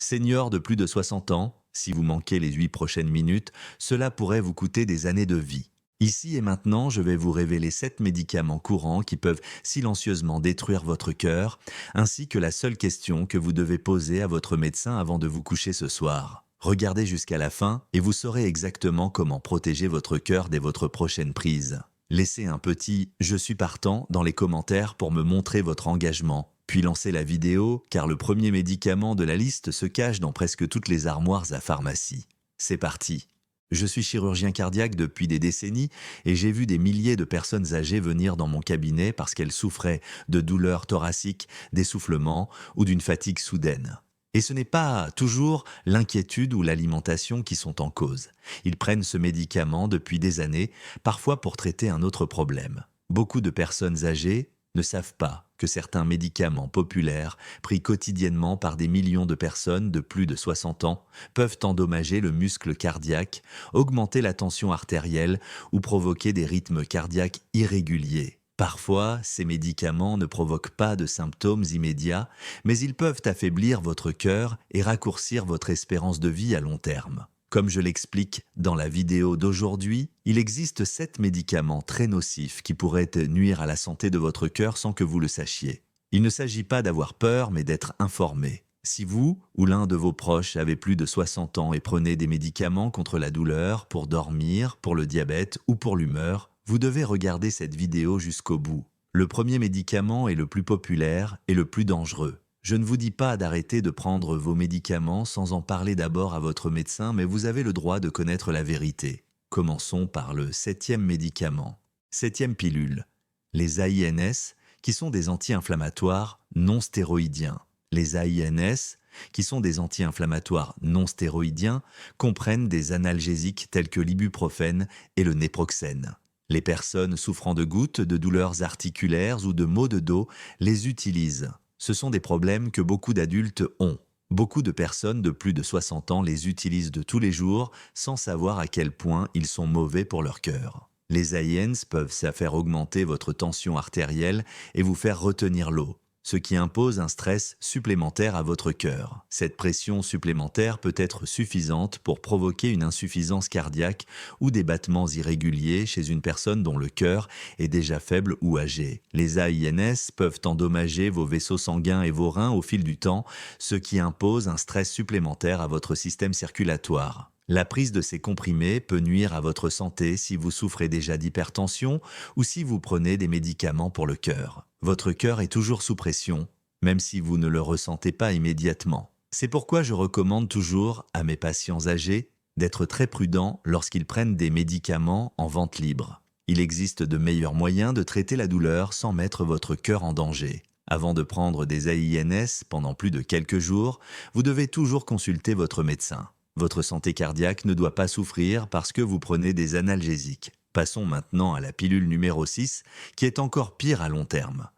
Senior de plus de 60 ans, si vous manquez les 8 prochaines minutes, cela pourrait vous coûter des années de vie. Ici et maintenant, je vais vous révéler 7 médicaments courants qui peuvent silencieusement détruire votre cœur, ainsi que la seule question que vous devez poser à votre médecin avant de vous coucher ce soir. Regardez jusqu'à la fin et vous saurez exactement comment protéger votre cœur dès votre prochaine prise. Laissez un petit «Je suis partant» dans les commentaires pour me montrer votre engagement. Puis lancez la vidéo, car le premier médicament de la liste se cache dans presque toutes les armoires à pharmacie. C'est parti. Je suis chirurgien cardiaque depuis des décennies et j'ai vu des milliers de personnes âgées venir dans mon cabinet parce qu'elles souffraient de douleurs thoraciques, d'essoufflement ou d'une fatigue soudaine. Et ce n'est pas toujours l'inquiétude ou l'alimentation qui sont en cause. Ils prennent ce médicament depuis des années, parfois pour traiter un autre problème. Beaucoup de personnes âgées ne savent pas que certains médicaments populaires, pris quotidiennement par des millions de personnes de plus de 60 ans, peuvent endommager le muscle cardiaque, augmenter la tension artérielle ou provoquer des rythmes cardiaques irréguliers. Parfois, ces médicaments ne provoquent pas de symptômes immédiats, mais ils peuvent affaiblir votre cœur et raccourcir votre espérance de vie à long terme. Comme je l'explique dans la vidéo d'aujourd'hui, il existe 7 médicaments très nocifs qui pourraient nuire à la santé de votre cœur sans que vous le sachiez. Il ne s'agit pas d'avoir peur, mais d'être informé. Si vous ou l'un de vos proches avez plus de 60 ans et prenez des médicaments contre la douleur, pour dormir, pour le diabète ou pour l'humeur, vous devez regarder cette vidéo jusqu'au bout. Le premier médicament est le plus populaire et le plus dangereux. Je ne vous dis pas d'arrêter de prendre vos médicaments sans en parler d'abord à votre médecin, mais vous avez le droit de connaître la vérité. Commençons par le 7e médicament. 7e pilule. Les AINS, qui sont des anti-inflammatoires non stéroïdiens. Les AINS, qui sont des anti-inflammatoires non stéroïdiens, comprennent des analgésiques tels que l'ibuprofène et le néproxène. Les personnes souffrant de gouttes, de douleurs articulaires ou de maux de dos les utilisent. Ce sont des problèmes que beaucoup d'adultes ont. Beaucoup de personnes de plus de 60 ans les utilisent de tous les jours sans savoir à quel point ils sont mauvais pour leur cœur. Les AINs peuvent faire augmenter votre tension artérielle et vous faire retenir l'eau, ce qui impose un stress supplémentaire à votre cœur. Cette pression supplémentaire peut être suffisante pour provoquer une insuffisance cardiaque ou des battements irréguliers chez une personne dont le cœur est déjà faible ou âgé. Les AINS peuvent endommager vos vaisseaux sanguins et vos reins au fil du temps, ce qui impose un stress supplémentaire à votre système circulatoire. La prise de ces comprimés peut nuire à votre santé si vous souffrez déjà d'hypertension ou si vous prenez des médicaments pour le cœur. Votre cœur est toujours sous pression, même si vous ne le ressentez pas immédiatement. C'est pourquoi je recommande toujours à mes patients âgés d'être très prudents lorsqu'ils prennent des médicaments en vente libre. Il existe de meilleurs moyens de traiter la douleur sans mettre votre cœur en danger. Avant de prendre des AINS pendant plus de quelques jours, vous devez toujours consulter votre médecin. Votre santé cardiaque ne doit pas souffrir parce que vous prenez des analgésiques. Passons maintenant à la pilule numéro 6, qui est encore pire à long terme.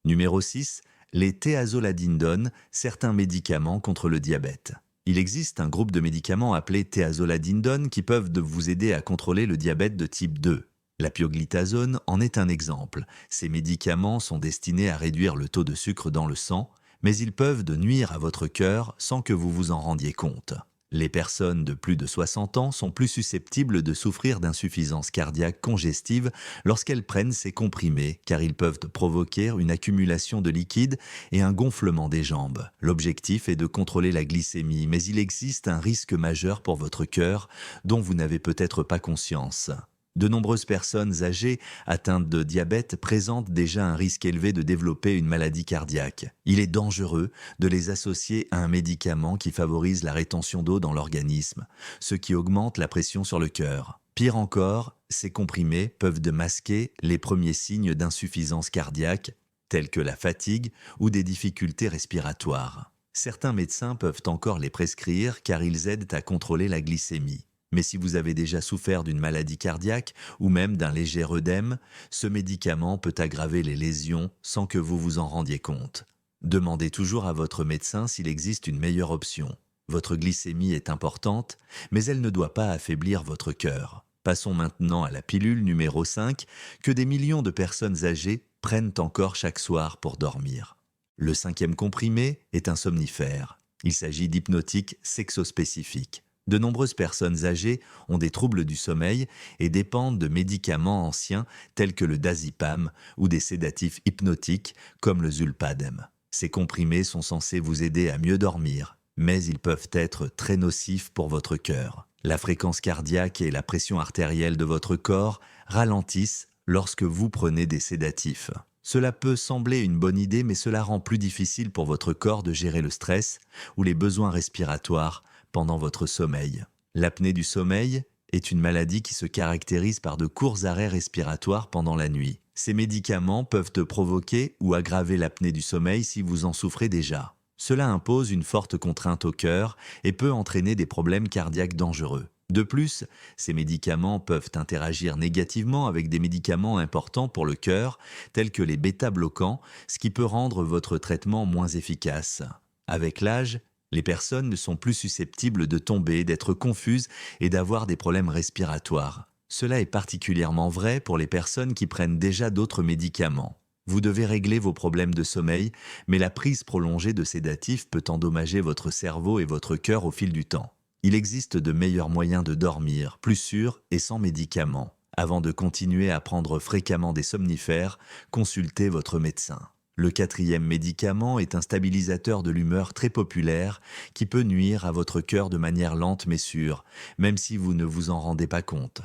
Numéro 6, les thiazoladindones, certains médicaments contre le diabète. Il existe un groupe de médicaments appelés thiazoladindones qui peuvent vous aider à contrôler le diabète de type 2. La pioglitazone en est un exemple. Ces médicaments sont destinés à réduire le taux de sucre dans le sang, mais ils peuvent nuire à votre cœur sans que vous vous en rendiez compte. Les personnes de plus de 60 ans sont plus susceptibles de souffrir d'insuffisance cardiaque congestive lorsqu'elles prennent ces comprimés, car ils peuvent provoquer une accumulation de liquide et un gonflement des jambes. L'objectif est de contrôler la glycémie, mais il existe un risque majeur pour votre cœur dont vous n'avez peut-être pas conscience. De nombreuses personnes âgées atteintes de diabète présentent déjà un risque élevé de développer une maladie cardiaque. Il est dangereux de les associer à un médicament qui favorise la rétention d'eau dans l'organisme, ce qui augmente la pression sur le cœur. Pire encore, ces comprimés peuvent masquer les premiers signes d'insuffisance cardiaque, tels que la fatigue ou des difficultés respiratoires. Certains médecins peuvent encore les prescrire car ils aident à contrôler la glycémie. Mais si vous avez déjà souffert d'une maladie cardiaque ou même d'un léger œdème, ce médicament peut aggraver les lésions sans que vous vous en rendiez compte. Demandez toujours à votre médecin s'il existe une meilleure option. Votre glycémie est importante, mais elle ne doit pas affaiblir votre cœur. Passons maintenant à la pilule numéro 5 que des millions de personnes âgées prennent encore chaque soir pour dormir. Le 5e comprimé est un somnifère. Il s'agit d'hypnotiques sexospécifiques. De nombreuses personnes âgées ont des troubles du sommeil et dépendent de médicaments anciens tels que le diazépam ou des sédatifs hypnotiques comme le Zolpidem. Ces comprimés sont censés vous aider à mieux dormir, mais ils peuvent être très nocifs pour votre cœur. La fréquence cardiaque et la pression artérielle de votre corps ralentissent lorsque vous prenez des sédatifs. Cela peut sembler une bonne idée, mais cela rend plus difficile pour votre corps de gérer le stress ou les besoins respiratoires pendant votre sommeil. L'apnée du sommeil est une maladie qui se caractérise par de courts arrêts respiratoires pendant la nuit. Ces médicaments peuvent provoquer ou aggraver l'apnée du sommeil si vous en souffrez déjà. Cela impose une forte contrainte au cœur et peut entraîner des problèmes cardiaques dangereux. De plus, ces médicaments peuvent interagir négativement avec des médicaments importants pour le cœur, tels que les bêta-bloquants, ce qui peut rendre votre traitement moins efficace. Avec l'âge, les personnes ne sont plus susceptibles de tomber, d'être confuses et d'avoir des problèmes respiratoires. Cela est particulièrement vrai pour les personnes qui prennent déjà d'autres médicaments. Vous devez régler vos problèmes de sommeil, mais la prise prolongée de sédatifs peut endommager votre cerveau et votre cœur au fil du temps. Il existe de meilleurs moyens de dormir, plus sûrs et sans médicaments. Avant de continuer à prendre fréquemment des somnifères, consultez votre médecin. Le 4e médicament est un stabilisateur de l'humeur très populaire qui peut nuire à votre cœur de manière lente mais sûre, même si vous ne vous en rendez pas compte.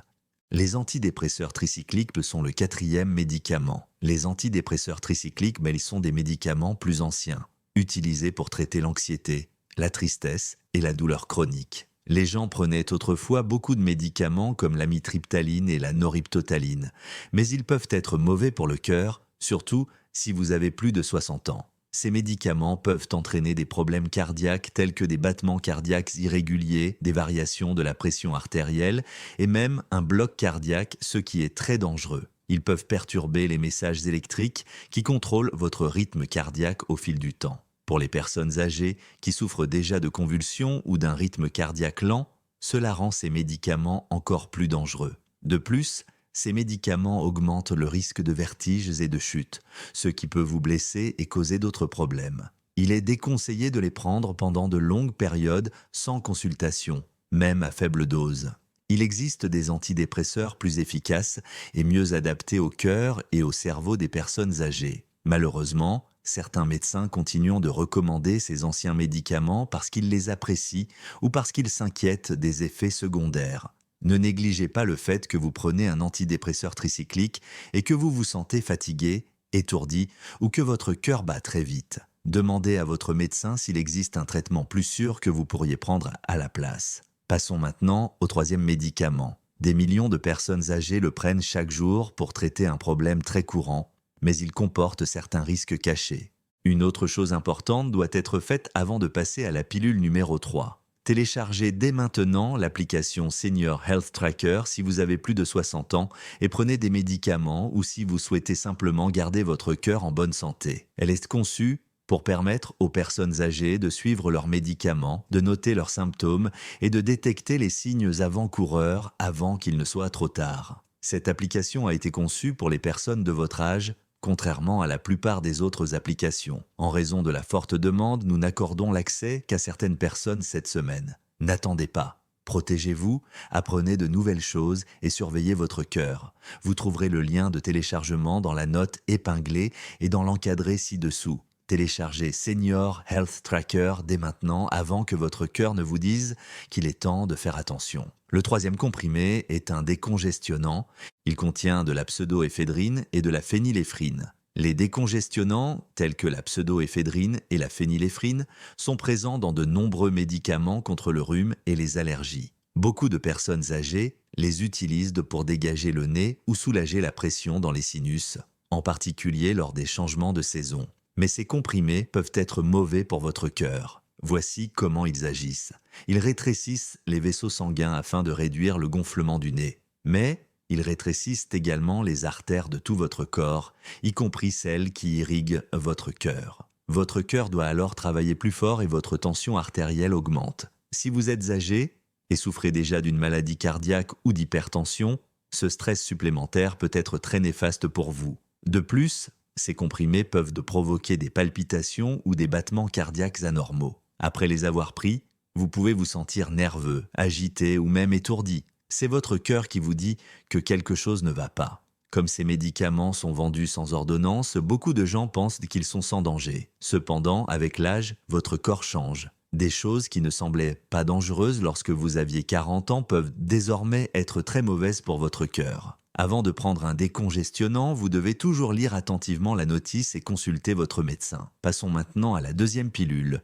Les antidépresseurs tricycliques sont le 4e médicament. Les antidépresseurs tricycliques, ils sont des médicaments plus anciens, utilisés pour traiter l'anxiété, la tristesse et la douleur chronique. Les gens prenaient autrefois beaucoup de médicaments comme l'amitriptyline et la noriptotaline, mais ils peuvent être mauvais pour le cœur, surtout si vous avez plus de 60 ans. Ces médicaments peuvent entraîner des problèmes cardiaques tels que des battements cardiaques irréguliers, des variations de la pression artérielle et même un bloc cardiaque, ce qui est très dangereux. Ils peuvent perturber les messages électriques qui contrôlent votre rythme cardiaque au fil du temps. Pour les personnes âgées qui souffrent déjà de convulsions ou d'un rythme cardiaque lent, cela rend ces médicaments encore plus dangereux. De plus, ces médicaments augmentent le risque de vertiges et de chutes, ce qui peut vous blesser et causer d'autres problèmes. Il est déconseillé de les prendre pendant de longues périodes sans consultation, même à faible dose. Il existe des antidépresseurs plus efficaces et mieux adaptés au cœur et au cerveau des personnes âgées. Malheureusement, certains médecins continuent de recommander ces anciens médicaments parce qu'ils les apprécient ou parce qu'ils s'inquiètent des effets secondaires. Ne négligez pas le fait que vous prenez un antidépresseur tricyclique et que vous vous sentez fatigué, étourdi ou que votre cœur bat très vite. Demandez à votre médecin s'il existe un traitement plus sûr que vous pourriez prendre à la place. Passons maintenant au 3e médicament. Des millions de personnes âgées le prennent chaque jour pour traiter un problème très courant, mais il comporte certains risques cachés. Une autre chose importante doit être faite avant de passer à la pilule numéro 3. Téléchargez dès maintenant l'application Senior Health Tracker si vous avez plus de 60 ans et prenez des médicaments ou si vous souhaitez simplement garder votre cœur en bonne santé. Elle est conçue pour permettre aux personnes âgées de suivre leurs médicaments, de noter leurs symptômes et de détecter les signes avant-coureurs avant qu'il ne soit trop tard. Cette application a été conçue pour les personnes de votre âge, contrairement à la plupart des autres applications. En raison de la forte demande, nous n'accordons l'accès qu'à certaines personnes cette semaine. N'attendez pas. Protégez-vous, apprenez de nouvelles choses et surveillez votre cœur. Vous trouverez le lien de téléchargement dans la note épinglée et dans l'encadré ci-dessous. Téléchargez Senior Health Tracker dès maintenant avant que votre cœur ne vous dise qu'il est temps de faire attention. Le 3e comprimé est un décongestionnant. Il contient de la pseudoéphédrine et de la phényléphrine. Les décongestionnants, tels que la pseudoéphédrine et la phényléphrine, sont présents dans de nombreux médicaments contre le rhume et les allergies. Beaucoup de personnes âgées les utilisent pour dégager le nez ou soulager la pression dans les sinus, en particulier lors des changements de saison. Mais ces comprimés peuvent être mauvais pour votre cœur. Voici comment ils agissent. Ils rétrécissent les vaisseaux sanguins afin de réduire le gonflement du nez. Mais ils rétrécissent également les artères de tout votre corps, y compris celles qui irriguent votre cœur. Votre cœur doit alors travailler plus fort et votre tension artérielle augmente. Si vous êtes âgé et souffrez déjà d'une maladie cardiaque ou d'hypertension, ce stress supplémentaire peut être très néfaste pour vous. De plus, ces comprimés peuvent provoquer des palpitations ou des battements cardiaques anormaux. Après les avoir pris, vous pouvez vous sentir nerveux, agité ou même étourdi. C'est votre cœur qui vous dit que quelque chose ne va pas. Comme ces médicaments sont vendus sans ordonnance, beaucoup de gens pensent qu'ils sont sans danger. Cependant, avec l'âge, votre corps change. Des choses qui ne semblaient pas dangereuses lorsque vous aviez 40 ans peuvent désormais être très mauvaises pour votre cœur. Avant de prendre un décongestionnant, vous devez toujours lire attentivement la notice et consulter votre médecin. Passons maintenant à la deuxième pilule.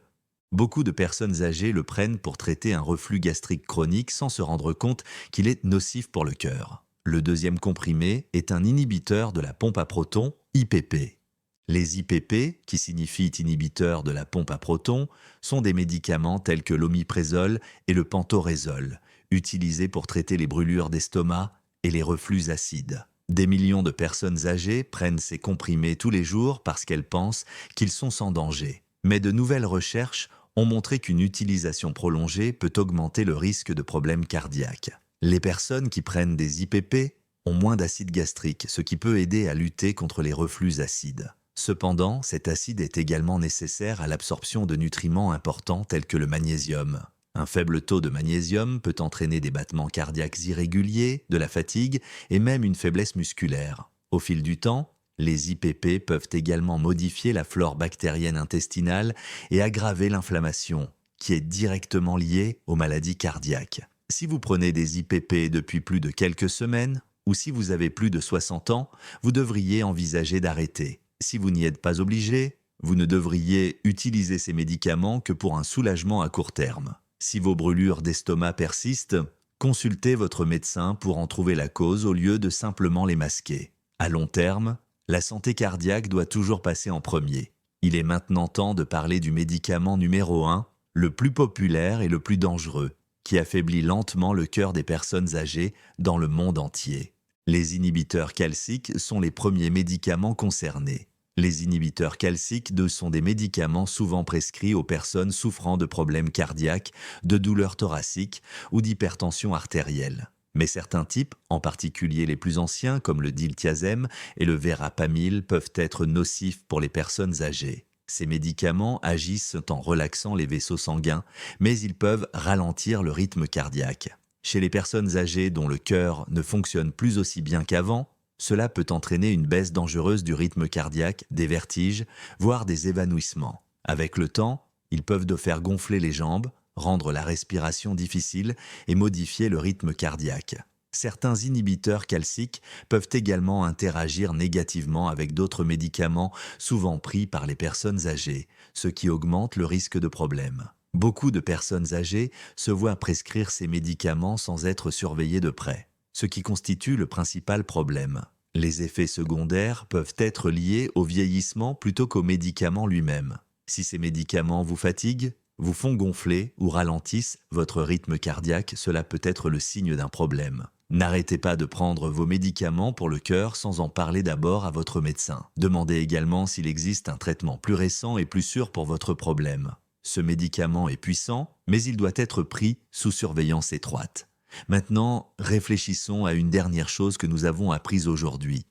Beaucoup de personnes âgées le prennent pour traiter un reflux gastrique chronique sans se rendre compte qu'il est nocif pour le cœur. Le deuxième comprimé est un inhibiteur de la pompe à protons, IPP. Les IPP, qui signifient inhibiteurs de la pompe à protons, sont des médicaments tels que l'oméprazole et le pantoprazole, utilisés pour traiter les brûlures d'estomac et les reflux acides. Des millions de personnes âgées prennent ces comprimés tous les jours parce qu'elles pensent qu'ils sont sans danger. Mais de nouvelles recherches ont montré qu'une utilisation prolongée peut augmenter le risque de problèmes cardiaques. Les personnes qui prennent des IPP ont moins d'acide gastrique, ce qui peut aider à lutter contre les reflux acides. Cependant, cet acide est également nécessaire à l'absorption de nutriments importants tels que le magnésium. Un faible taux de magnésium peut entraîner des battements cardiaques irréguliers, de la fatigue et même une faiblesse musculaire. Au fil du temps, les IPP peuvent également modifier la flore bactérienne intestinale et aggraver l'inflammation, qui est directement liée aux maladies cardiaques. Si vous prenez des IPP depuis plus de quelques semaines, ou si vous avez plus de 60 ans, vous devriez envisager d'arrêter. Si vous n'y êtes pas obligé, vous ne devriez utiliser ces médicaments que pour un soulagement à court terme. Si vos brûlures d'estomac persistent, consultez votre médecin pour en trouver la cause au lieu de simplement les masquer. À long terme, la santé cardiaque doit toujours passer en premier. Il est maintenant temps de parler du médicament numéro 1, le plus populaire et le plus dangereux, qui affaiblit lentement le cœur des personnes âgées dans le monde entier. Les inhibiteurs calciques sont les premiers médicaments concernés. Les inhibiteurs calciques sont des médicaments souvent prescrits aux personnes souffrant de problèmes cardiaques, de douleurs thoraciques ou d'hypertension artérielle. Mais certains types, en particulier les plus anciens comme le diltiazem et le verapamil, peuvent être nocifs pour les personnes âgées. Ces médicaments agissent en relaxant les vaisseaux sanguins, mais ils peuvent ralentir le rythme cardiaque. Chez les personnes âgées dont le cœur ne fonctionne plus aussi bien qu'avant, cela peut entraîner une baisse dangereuse du rythme cardiaque, des vertiges, voire des évanouissements. Avec le temps, ils peuvent faire gonfler les jambes, rendre la respiration difficile et modifier le rythme cardiaque. Certains inhibiteurs calciques peuvent également interagir négativement avec d'autres médicaments souvent pris par les personnes âgées, ce qui augmente le risque de problèmes. Beaucoup de personnes âgées se voient prescrire ces médicaments sans être surveillées de près, ce qui constitue le principal problème. Les effets secondaires peuvent être liés au vieillissement plutôt qu'au médicament lui-même. Si ces médicaments vous fatiguent, vous font gonfler ou ralentissent votre rythme cardiaque, cela peut être le signe d'un problème. N'arrêtez pas de prendre vos médicaments pour le cœur sans en parler d'abord à votre médecin. Demandez également s'il existe un traitement plus récent et plus sûr pour votre problème. Ce médicament est puissant, mais il doit être pris sous surveillance étroite. Maintenant, réfléchissons à une dernière chose que nous avons apprise aujourd'hui.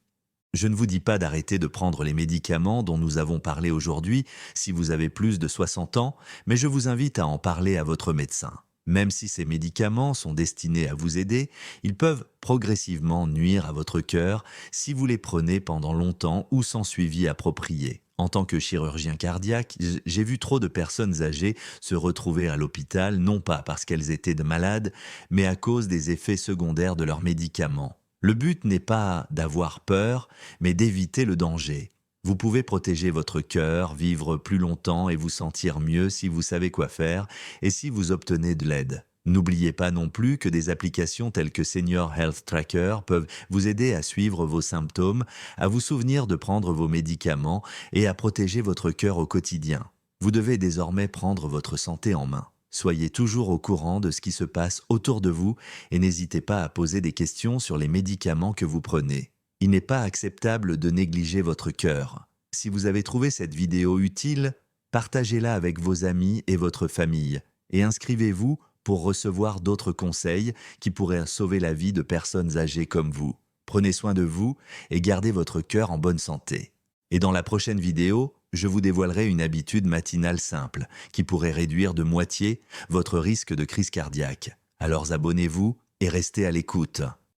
Je ne vous dis pas d'arrêter de prendre les médicaments dont nous avons parlé aujourd'hui si vous avez plus de 60 ans, mais je vous invite à en parler à votre médecin. Même si ces médicaments sont destinés à vous aider, ils peuvent progressivement nuire à votre cœur si vous les prenez pendant longtemps ou sans suivi approprié. En tant que chirurgien cardiaque, j'ai vu trop de personnes âgées se retrouver à l'hôpital, non pas parce qu'elles étaient malades, mais à cause des effets secondaires de leurs médicaments. Le but n'est pas d'avoir peur, mais d'éviter le danger. Vous pouvez protéger votre cœur, vivre plus longtemps et vous sentir mieux si vous savez quoi faire et si vous obtenez de l'aide. N'oubliez pas non plus que des applications telles que Senior Health Tracker peuvent vous aider à suivre vos symptômes, à vous souvenir de prendre vos médicaments et à protéger votre cœur au quotidien. Vous devez désormais prendre votre santé en main. Soyez toujours au courant de ce qui se passe autour de vous et n'hésitez pas à poser des questions sur les médicaments que vous prenez. Il n'est pas acceptable de négliger votre cœur. Si vous avez trouvé cette vidéo utile, partagez-la avec vos amis et votre famille et inscrivez-vous pour recevoir d'autres conseils qui pourraient sauver la vie de personnes âgées comme vous. Prenez soin de vous et gardez votre cœur en bonne santé. Et dans la prochaine vidéo, je vous dévoilerai une habitude matinale simple qui pourrait réduire de moitié votre risque de crise cardiaque. Alors abonnez-vous et restez à l'écoute.